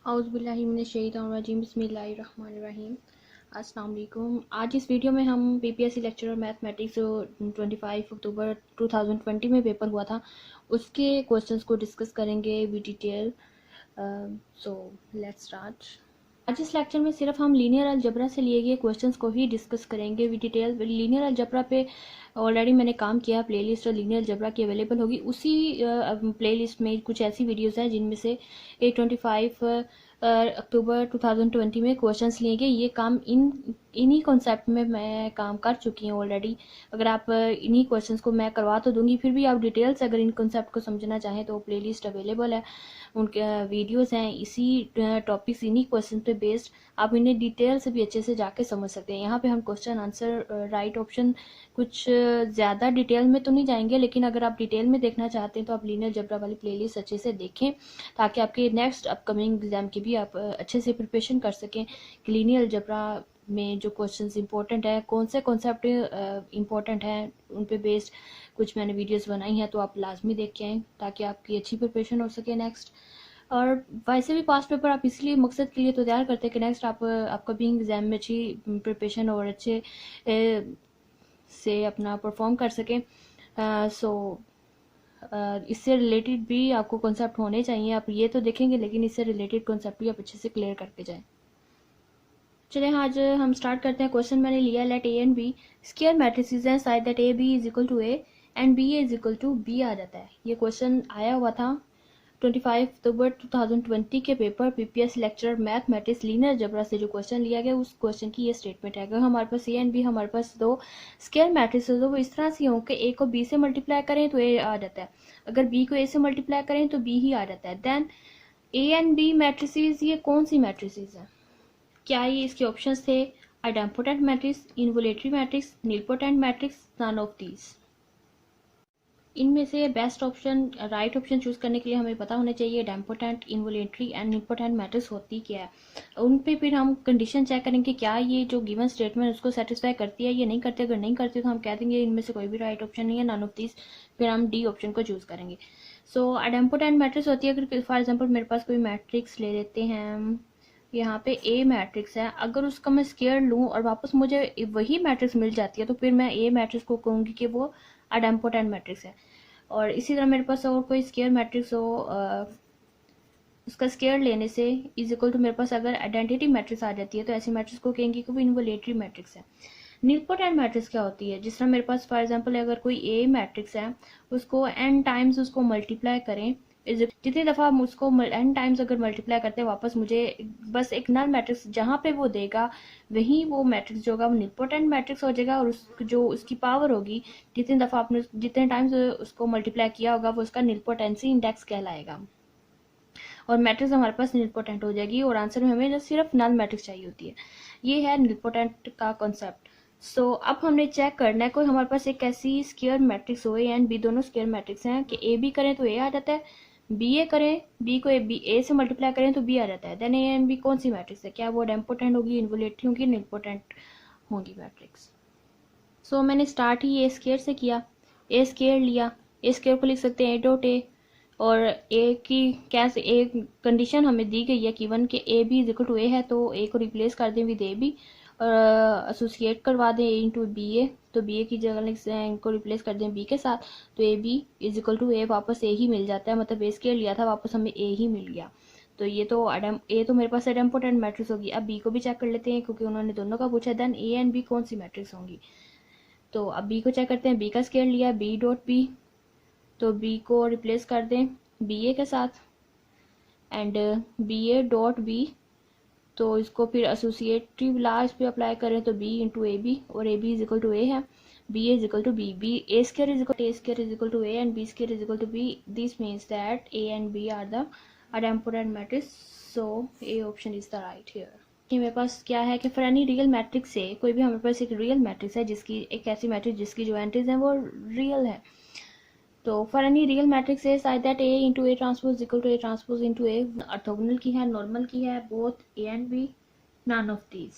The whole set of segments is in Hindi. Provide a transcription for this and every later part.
औज़ुबिल्लाहिमिनश्शैतानिर्रजीम बिस्मिल्लाहिर्रहमानिर्रहीम। अस्सलाम वालेकुम। आज इस वीडियो में हम पीपीएससी लेक्चरर मैथमेटिक्स जो 25 अक्टूबर 2020 में पेपर हुआ था उसके क्वेश्चंस को डिस्कस करेंगे with detail. So let's start. आज इस लेक्चर में सिर्फ हम लीनियर अलजबरा से लिए गए क्वेश्चंस को ही डिस्कस करेंगे विद डिटेल। लीनियर अलजबरा पे ऑलरेडी मैंने काम किया, प्लेलिस्ट और लीनियर अलजबरा की अवेलेबल होगी। उसी प्लेलिस्ट में कुछ ऐसी वीडियोस हैं जिनमें से 25 अक्टूबर 2020 में क्वेश्चंस लिए गए। ये काम इन्हीं कॉन्सेप्ट में मैं काम कर चुकी हूँ ऑलरेडी। अगर आप इन्हीं क्वेश्चंस को मैं करवा तो दूंगी, फिर भी आप डिटेल्स अगर इन कॉन्सेप्ट को समझना चाहें तो प्लेलिस्ट अवेलेबल है, उनके वीडियोस हैं इसी टॉपिक्स इन्हीं क्वेश्चन पे बेस्ड। आप इन्हें डिटेल से भी अच्छे से जाके समझ सकते हैं। यहाँ पे हम क्वेश्चन आंसर राइट ऑप्शन कुछ ज़्यादा डिटेल में तो नहीं जाएंगे, लेकिन अगर आप डिटेल में देखना चाहते हैं तो आप लीनियर अलजबरा वाली प्लेलिस्ट अच्छे से देखें ताकि आपके नेक्स्ट अपकमिंग एग्जाम की भी आप अच्छे से प्रिपरेशन कर सकें कि लीनियर अलजबरा में जो क्वेश्चंस इंपॉर्टेंट है, कौन से कॉन्सेप्ट इंपॉर्टेंट हैं, उन पे बेस्ड कुछ मैंने वीडियोस बनाई हैं, तो आप लाजमी देख के आएँ ताकि आपकी अच्छी प्रिपरेशन हो सके नेक्स्ट। और वैसे भी पास्ट पेपर आप इसलिए मकसद के लिए तो तैयार करते हैं कि नेक्स्ट आप अपकमिंग एग्जाम में अच्छी प्रिपरेशन और अच्छे से अपना परफॉर्म कर सकें। इससे रिलेटेड भी आपको कॉन्सेप्ट होने चाहिए। आप ये तो देखेंगे लेकिन इससे रिलेटेड कॉन्सेप्ट भी आप अच्छे से क्लियर करके जाएं। चलिए आज हम स्टार्ट करते हैं। क्वेश्चन मैंने लिया let A and B square matrices हैं such that A B is equal to A and B is equal to B आ जाता है। ये क्वेश्चन आया हुआ था 25 अक्टूबर 2020 के paper PPS lecture mathematics linear algebra से जो क्वेश्चन लिया गया उस क्वेश्चन की ये स्टेटमेंट है। अगर हमारे पास ए एंड बी हमारे पास दो स्क्वायर मैट्रिसेस हो वो इस तरह से हों कि ए को बी से मल्टीप्लाई करें तो ए आ जाता है, अगर बी को ए से मल्टीप्लाई करें तो बी ही आ जाता है। Then A and B matrices ये कौन सी मैट्रिसेस हैं? क्या ये इसके ऑप्शंस थे idempotent matrix, involutory matrix, nilpotent matrix, none of these. इनमें से best option right option choose करने के लिए हमें पता होना चाहिए idempotent, involutory and nilpotent matrix होती क्या है। उन पे फिर हम कंडीशन चेक करेंगे क्या ये जो गिवन स्टेटमेंट उसको सेटिस्फाई करती है या नहीं करती। अगर नहीं करती तो हम कह देंगे इनमें से कोई भी राइट ऑप्शन नहीं है, नन ऑफ दीज, फिर हम डी ऑप्शन को चूज करेंगे। सो आइडेम्पोटेंट मैट्रिक्स होती है अगर फॉर एग्जाम्पल मेरे पास कोई मैट्रिक्स ले लेते हैं हम, यहाँ पे ए मैट्रिक्स है, अगर उसका मैं स्क्वायर लूँ और वापस मुझे वही मैट्रिक्स मिल जाती है तो फिर मैं ए मैट्रिक्स को कहूँगी कि वो आइडेम्पोटेंट मैट्रिक्स है। और इसी तरह मेरे पास और कोई स्क्वायर मैट्रिक्स हो, उसका स्क्वायर लेने से इज इक्वल टू मेरे पास अगर आइडेंटिटी मैट्रिक्स आ जाती है तो ऐसी मैट्रिक्स को कहेंगे कि वो इनवोलेटरी मैट्रिक्स है। नीलपोटेंट मैट्रिक्स क्या होती है? जिस तरह मेरे पास फॉर एग्जांपल अगर कोई ए मैट्रिक्स है उसको n टाइम्स उसको मल्टीप्लाई करें, जितनी दफ़ा हम उसको n टाइम्स अगर मल्टीप्लाई करते हैं वापस मुझे बस एक नल मैट्रिक्स जहाँ पे वो देगा वहीं वो मैट्रिक्स जो होगा वो नीलपोटेंट मैट्रिक्स हो जाएगा। और जो उसकी पावर होगी जितनी दफ़ा आपने जितने टाइम्स उसको मल्टीप्लाई किया होगा वो उसका नीलपोटेंसी इंडेक्स कहलाएगा और मैट्रिक्स हमारे पास नीलपोटेंट हो जाएगी और आंसर में हमें सिर्फ नल मैट्रिक्स चाहिए होती है। ये है नीलपोटेंट का कॉन्सेप्ट। सो अब हमने चेक करना है कोई हमारे पास एक ऐसी स्क्वायर मैट्रिक्स हो, ए एंड बी दोनों स्क्वायर मैट्रिक्स हैं कि ए बी करें तो ए आ जाता है, बी ए करें बी को ए से मल्टीप्लाई करें तो बी आ जाता है। देन ए एंड बी कौन सी मैट्रिक्स है? क्या वो आइडेम्पोटेंट होगी, इनवोलेटरी होगी, नीलपोटेंट होगी मैट्रिक्स। सो मैंने स्टार्ट ही ए स्क्वायर से किया, ए स्क्वायर लिया, ए स्क्वायर को लिख सकते हैं ए डॉट ए और ए की कैसे ए कंडीशन हमें दी गई है कि वन के A B is equal to A है तो ए को रिप्लेस कर दें विद ए बी और एसोसिएट करवा दें ए इंटू बी ए, तो बी ए की जगह इनको रिप्लेस कर दें बी के साथ तो A B is equal to A वापस ए ही मिल जाता है, मतलब ए स्क्वायर लिया था वापस हमें ए ही मिल गया। तो ये तो ए तो मेरे पास आइडेम्पोटेंट मैट्रिक्स होगी। अब बी को भी चेक कर लेते हैं क्योंकि उन्होंने दोनों का पूछा। देन ए एंड बी कौन सी मैट्रिक्स होंगी? तो अब बी को चेक करते हैं, बी का स्क्वायर लिया बी डॉट बी, तो बी को रिप्लेस कर दें बी ए के साथ and B A dot B, तो इसको फिर एसोसिएटिव लॉ इस पर अप्लाई करें तो बी इंटू ए बी और A B is equal to A है, B is equal to B, B A square is equal to A and B square is equal to B. This means that A and B are the idempotent matrix. So A option is the right here. कि मेरे पास क्या है कि फॉर एनी रियल मैट्रिक्स से कोई भी हमारे पास एक रियल मैट्रिक्स है जिसकी एक ऐसी मैट्रिक्स जिसकी जो एंट्रीज हैं वो रियल है, तो फॉर एनी रियल मैट्रिक्स है side that A into A transpose equal to A transpose into A, orthogonal की है, नॉर्मल की है, both A and B, none of these.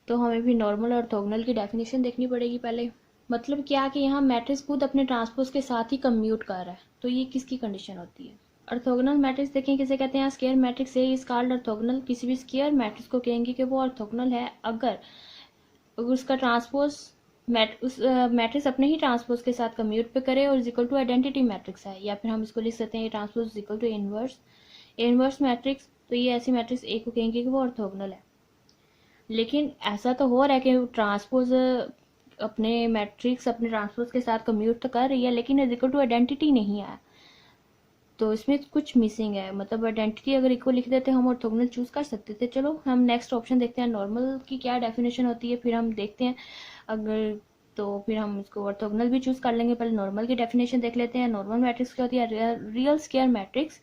तो हमें भी नॉर्मल और ऑर्थोगोनल की डेफिनेशन देखनी पड़ेगी पहले। मतलब क्या कि यहाँ मैट्रिक्स खुद अपने ट्रांसपोज के साथ ही कम्यूट कर रहा है, तो ये किसकी कंडीशन होती है? ऑर्थोगोनल मैट्रिक्स देखें किसे कहते हैं, square matrix A is called orthogonal. किसी भी स्क्वायर मैट्रिक्स को कहेंगे कि वो ऑर्थोगोनल है अगर उसका ट्रांसपोज उस मैट्रिक्स अपने ही ट्रांसपोज के साथ कम्यूट पे करे और इक्वल टू आइडेंटिटी मैट्रिक्स है, या फिर हम इसको लिख सकते हैं transpose equal to inverse matrix. तो ये ऐसी मैट्रिक्स ए को कहेंगे कि वो ऑर्थोगोनल है। लेकिन ऐसा तो हो रहा है कि ट्रांसपोज अपने मैट्रिक्स अपने ट्रांसपोज के साथ कम्यूट तो कर रही है, लेकिन इक्वल टू आइडेंटिटी नहीं है, तो इसमें कुछ मिसिंग है। मतलब आइडेंटिटी अगर इक्वल लिख देते हम ऑर्थोगोनल चूज कर सकते थे। चलो हम नेक्स्ट ऑप्शन देखते हैं, नॉर्मल की क्या डेफिनेशन होती है, फिर हम देखते हैं अगर तो फिर हम इसको ऑर्थोगोनल भी चूज कर लेंगे। पहले नॉर्मल की डेफिनेशन देख लेते हैं। नॉर्मल मैट्रिक्स क्या होती है, real square matrix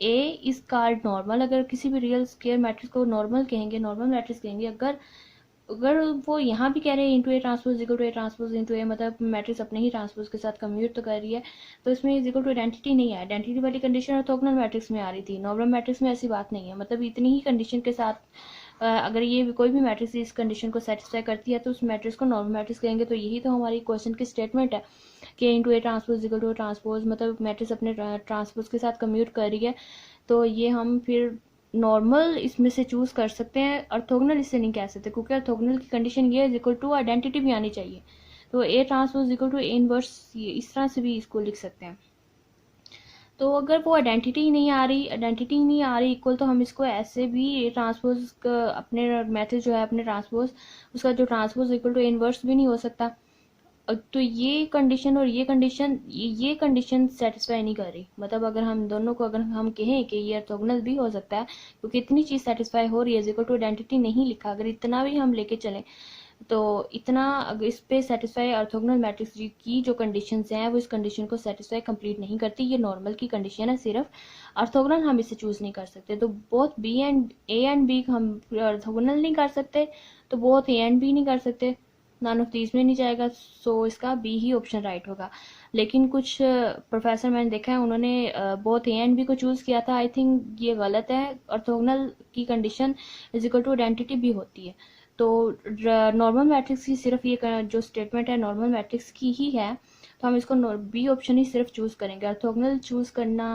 A is called normal. अगर किसी भी रियल स्क्वायर मैट्रिक्स को नॉर्मल कहेंगे, नॉर्मल मैट्रिक्स कहेंगे अगर अगर वो यहाँ भी कह रहे हैं into A transpose equal to A transpose into A, मतलब मैट्रिक्स अपने ही ट्रांसपोज के साथ कम्यूट तो कर रही है, तो इसमें इक्वल टू आइडेंटिटी नहीं है। आइडेंटिटी वाली कंडीशन ऑर्थोगोनल मैट्रिक्स में आ रही थी, नॉर्मल मैट्रिक्स में ऐसी बात नहीं है। मतलब इतनी ही कंडीशन के साथ अगर ये कोई भी मैट्रिक्स इस कंडीशन को सेटिस्फाई करती है तो उस मैट्रिक्स को नॉर्मल मैट्रिक्स कहेंगे। तो यही तो हमारी क्वेश्चन की स्टेटमेंट है कि into A transpose equal to transpose, मतलब मैट्रिक्स अपने ट्रांसपोज के साथ कम्यूट कर रही है। तो ये हम फिर नॉर्मल इसमें से चूज कर सकते हैं, ऑर्थोगोनल इससे नहीं कह सकते, क्योंकि ऑर्थोगोनल की कंडीशन ये है इक्वल टू आइडेंटिटी भी आनी चाहिए। तो A transpose equal to A inverse, इस तरह से भी इसको लिख सकते हैं। तो अगर वो आइडेंटिटी नहीं आ रही इक्वल, तो हम इसको ऐसे भी ट्रांसपोज अपने मैथड जो है अपने ट्रांसपोज, उसका जो ट्रांसपोज इक्वल टू इनवर्स भी नहीं हो सकता। तो ये कंडीशन और ये कंडीशन सेटिस्फाई नहीं कर रही। मतलब अगर हम दोनों को अगर हम कहें कि ये ऑर्थोगोनल भी हो सकता है, क्योंकि इतनी चीज सेटिस्फाई हो रही है, इक्वल टू आइडेंटिटी नहीं लिखा, अगर इतना भी हम लेके चलें तो इतना अगर इस पे सेटिस्फाई ऑर्थोगोनल मैट्रिक्स की जो कंडीशंस हैं वो इस कंडीशन को सेटिस्फाई कंप्लीट नहीं करती। ये नॉर्मल की कंडीशन है सिर्फ, ऑर्थोगोनल हम इसे चूज नहीं कर सकते। तो both B and A and B हम ऑर्थोगोनल नहीं कर सकते, तो बोथ ए एंड बी नहीं कर सकते, नन ऑफ दीज में नहीं जाएगा। सो इसका बी ही ऑप्शन राइट होगा। लेकिन कुछ प्रोफेसर मैंने देखा है उन्होंने बोथ ए एंड बी को चूज किया था, आई थिंक ये गलत है। ऑर्थोगोनल की condition is equal to identity भी होती है। तो नॉर्मल मैट्रिक्स की सिर्फ ये जो स्टेटमेंट है नॉर्मल मैट्रिक्स की ही है, तो हम इसको बी ऑप्शन ही सिर्फ चूज करेंगे। ऑर्थोगोनल चूज करना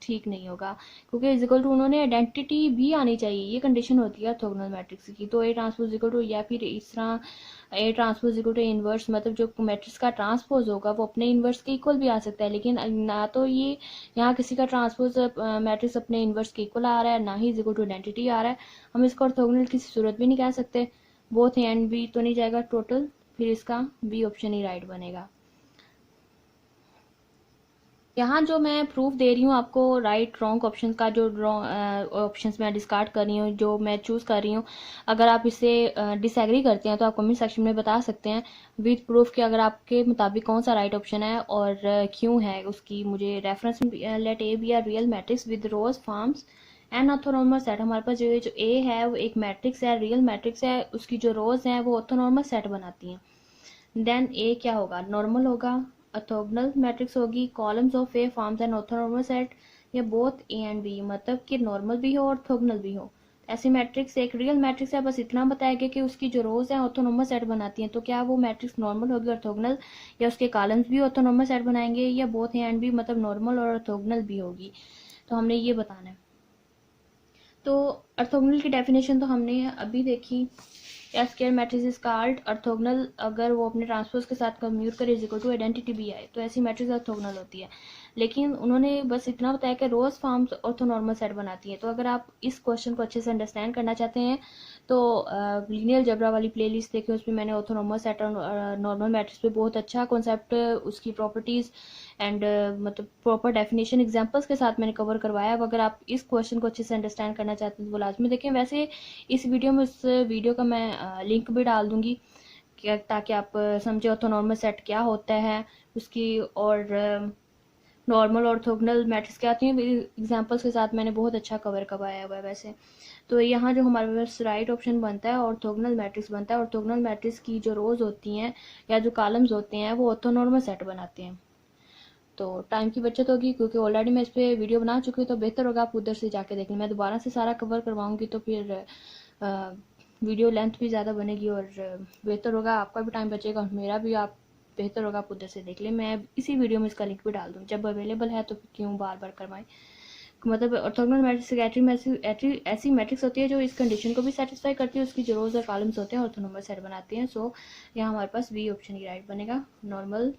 ठीक नहीं होगा, क्योंकि इक्वल टू उन्होंने आइडेंटिटी भी आनी चाहिए, ये कंडीशन होती है ऑर्थोगोनल मैट्रिक्स की। तो ए ट्रांसपोज इक्वल टू, या फिर इस तरह A transpose equal to inverse, मतलब जो मैट्रिक्स का ट्रांसपोज होगा वो अपने इनवर्स के इक्वल भी आ सकता है। लेकिन ना तो ये यहाँ किसी का ट्रांसपोज मैट्रिक्स अपने इनवर्स के इक्वल आ रहा है, ना ही इक्वल टू आइडेंटिटी आ रहा है। हम इसको ऑर्थोगोनल की सूरत भी नहीं कह सकते। बोथ ए एंड बी तो नहीं जाएगा टोटल, फिर इसका बी ऑप्शन ही राइट बनेगा। यहाँ जो मैं प्रूफ दे रही हूँ आपको राइट रॉन्ग ऑप्शन का, जो ऑप्शंस मैं डिस्कार्ड कर रही हूँ, जो मैं चूज कर रही हूँ, अगर आप इसे डिसएग्री करते हैं तो आप कमेंट सेक्शन में बता सकते हैं विद प्रूफ कि अगर आपके मुताबिक कौन सा राइट ऑप्शन है और क्यों है उसकी मुझे reference. Let A be are real matrix with rows forms and orthonormal set. हमारे पास जो ए है वो एक मैट्रिक्स है, रियल मैट्रिक्स है, उसकी जो रोज हैं वो ऑर्थोनॉर्मल सेट बनाती हैं। देन ए क्या होगा, नॉर्मल होगा, ऑर्थोगोनल मैट्रिक्स होगी, columns of A forms an orthonormal set, या बोथ ए एंड बी, मतलब कि नॉर्मल भी हो ऑर्थोगोनल भी हो। ऐसी मैट्रिक्स एक रियल मैट्रिक्स है, बस इतना बताया गया कि उसकी जो रोज है ऑर्थोनॉर्मल सेट बनाती हैं। तो क्या वो मैट्रिक्स नॉर्मल होगी ऑर्थोगोनल, या उसके कॉलम्स भी ऑर्थोनॉर्मल सेट बनाएंगे, या बोथ ए एंड बी मतलब नॉर्मल और ऑर्थोगोनल भी होगी। तो हमने ये बताना है। तो ऑर्थोगोनल की डेफिनेशन तो हमने अभी देखी। या square matrix is called orthogonal अगर वो अपने ट्रांसपोज के साथ कम्यूट करे इज इक्वल टू आइडेंटिटी भी आए, तो ऐसी मैट्रिक्स ऑर्थोगोनल होती है। लेकिन उन्होंने बस इतना बताया कि रोज फॉर्म्स ऑर्थोनॉर्मल सेट बनाती हैं। तो अगर आप इस क्वेश्चन को अच्छे से अंडरस्टैंड करना चाहते हैं तो लीनियर अलजेब्रा वाली प्लेलिस्ट देखिए, उसमें मैंने ऑर्थोनॉर्मल सेट और नॉर्मल मैट्रिक्स पे बहुत अच्छा कॉन्सेप्ट, उसकी प्रॉपर्टीज एंड मतलब प्रॉपर डेफिनेशन एग्जांपल्स के साथ मैंने कवर करवाया है। अगर आप इस क्वेश्चन को अच्छे से अंडरस्टैंड करना चाहते हैं तो वो लाजमी देखें। वैसे इस वीडियो में उस वीडियो का मैं लिंक भी डाल दूंगी ताकि आप समझे ऑर्थोनॉर्मल सेट क्या होता है उसकी, और नॉर्मल ऑर्थोगोनल मैट्रिक्स क्या आती हैं, एग्जांपल्स के साथ मैंने बहुत अच्छा कवर करवाया हुआ है वैसे। तो यहाँ जो हमारे पास राइट ऑप्शन बनता है ऑर्थोगोनल मैट्रिक्स बनता है। ऑर्थोगोनल मैट्रिक्स की जो रोज होती हैं या जो कॉलम्स होते हैं वो ऑर्थोनॉर्मल सेट बनाते हैं। तो टाइम की बचत होगी, क्योंकि ऑलरेडी मैं इस पर वीडियो बना चुकी हूँ, तो बेहतर होगा आप उधर से जाके देख लें। मैं दोबारा से सारा कवर करवाऊंगी तो फिर वीडियो लेंथ भी ज़्यादा बनेगी और बेहतर होगा, आपका भी टाइम बचेगा और मेरा भी। आप बेहतर होगा आप उधर से देख लें। मैं इसी वीडियो में इसका लिंक भी डाल दूँ, जब अवेलेबल है तो क्यों बार बार करवाएं। मतलब ऑर्थोगोनल मैट्रिक्स ऐसी मैट्रिक्स होती है जो इस कंडीशन को भी सेटिस्फाई करती है, उसकी जो रोज और कॉलम्स होते हैं ऑर्थोनॉर्मल सेट बनाती हैं। सो यहाँ हमारे पास बी ऑप्शन ही राइट बनेगा, नॉर्मल।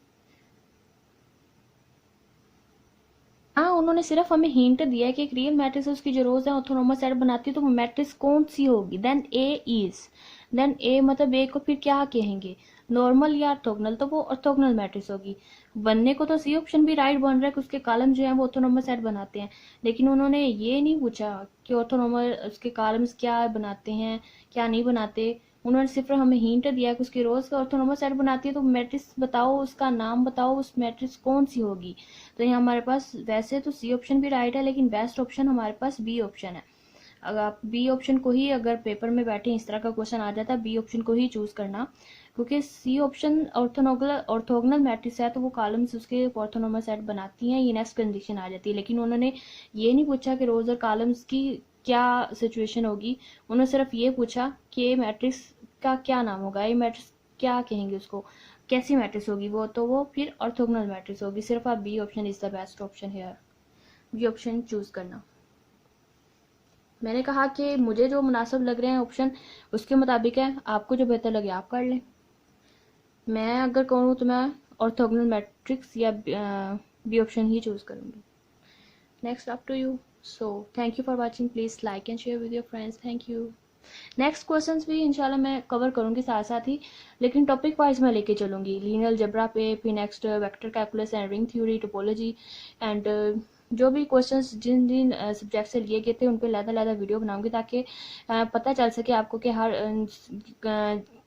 हाँ, उन्होंने सिर्फ हमें हिंट दिया है कि एक रियल मैट्रिक्स है, उसकी जो रोज है ऑर्थोनॉर्मल सेट बनाती है, तो मैट्रिक्स कौन सी होगी, देन ए मतलब ए को फिर क्या कहेंगे, नॉर्मल या ऑर्थोगोनल, तो वो ऑर्थोगोनल मैट्रिक्स होगी। बनने को तो सी ऑप्शन भी राइट बन रहा है कि उसके कॉलम जो है वो ऑर्थोनॉर्मल सेट बनाते हैं, लेकिन उन्होंने ये नहीं पूछा कि ऑर्थोनॉर्मल उसके कॉलम्स क्या बनाते हैं क्या नहीं बनाते। उन्होंने सिर्फ हमें हिंट दिया है कि उसकी रोज का ऑर्थोनॉर्मल सेट बनाती है, तो मैट्रिक्स बताओ, उसका नाम बताओ, उस मैट्रिक्स कौन सी होगी। तो यहाँ हमारे पास वैसे तो सी ऑप्शन भी राइट है, लेकिन बेस्ट ऑप्शन हमारे पास बी ऑप्शन है। अगर आप बी ऑप्शन को ही, अगर पेपर में बैठे इस तरह का क्वेश्चन आ जाता है, बी ऑप्शन को ही चूज करना, क्योंकि सी ऑप्शन ऑर्थोगोनल मैट्रिक्स है, तो वो कॉलम्स उसके ऑर्थोनॉर्मल सेट बनाती हैं, ये नेक्स्ट कंडीशन आ जाती है। लेकिन उन्होंने ये नहीं पूछा कि रोज और कॉलम्स की क्या सिचुएशन होगी, उन्होंने सिर्फ ये पूछा कि मैट्रिक्स का क्या नाम होगा, ये मैट्रिक्स क्या कहेंगे उसको, कैसी मैट्रिक्स होगी वो, तो वो फिर ऑर्थोगोनल मैट्रिक्स होगी। सिर्फ आप B option is the best option here, B option choose करना। मैंने कहा कि मुझे जो मुनासिब लग रहे हैं ऑप्शन उसके मुताबिक है, आपको जो बेहतर लगे आप कर लें। मैं अगर कहूँ तो मैं ऑर्थोगोनल मैट्रिक्स या बी ऑप्शन ही चूज करूँगी। Next up to you. So thank you for watching, please like and share with your friends, thank you. Next questions भी इंशाल्लाह मैं कवर करूंगी साथ साथ ही, लेकिन टॉपिक वाइज मैं लेके चलूंगी, लीनियर अलजेब्रा पे, फिर next vector calculus and ring theory, topology and जो भी क्वेश्चंस जिन जिन सब्जेक्ट से लिए गए थे उन पे लहदा वीडियो बनाऊंगी, ताकि पता चल सके आपको कि हर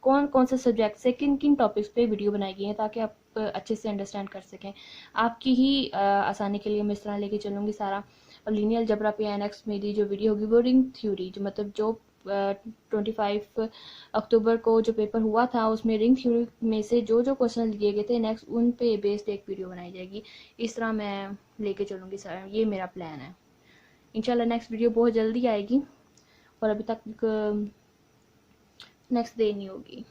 कौन कौन से सब्जेक्ट से किन किन टॉपिक्स पे वीडियो बनाई गई है, ताकि आप अच्छे से अंडरस्टैंड कर सकें। आपकी ही आसानी के लिए मैं इस तरह लेके चलूंगी सारा। और लीनियर अलजेब्रा पे नेक्स्ट मेरी जो वीडियो होगी वो रिंग थ्योरी, जो मतलब जो 25 अक्टूबर को जो पेपर हुआ था उसमें रिंग थ्योरी में से जो जो क्वेश्चन दिए गए थे नेक्स्ट उन पे बेस्ड एक वीडियो बनाई जाएगी। इस तरह मैं लेके चलूँगी सर, ये मेरा प्लान है। इंशाल्लाह नेक्स्ट वीडियो बहुत जल्दी आएगी, और अभी तक नेक्स्ट डे नहीं होगी।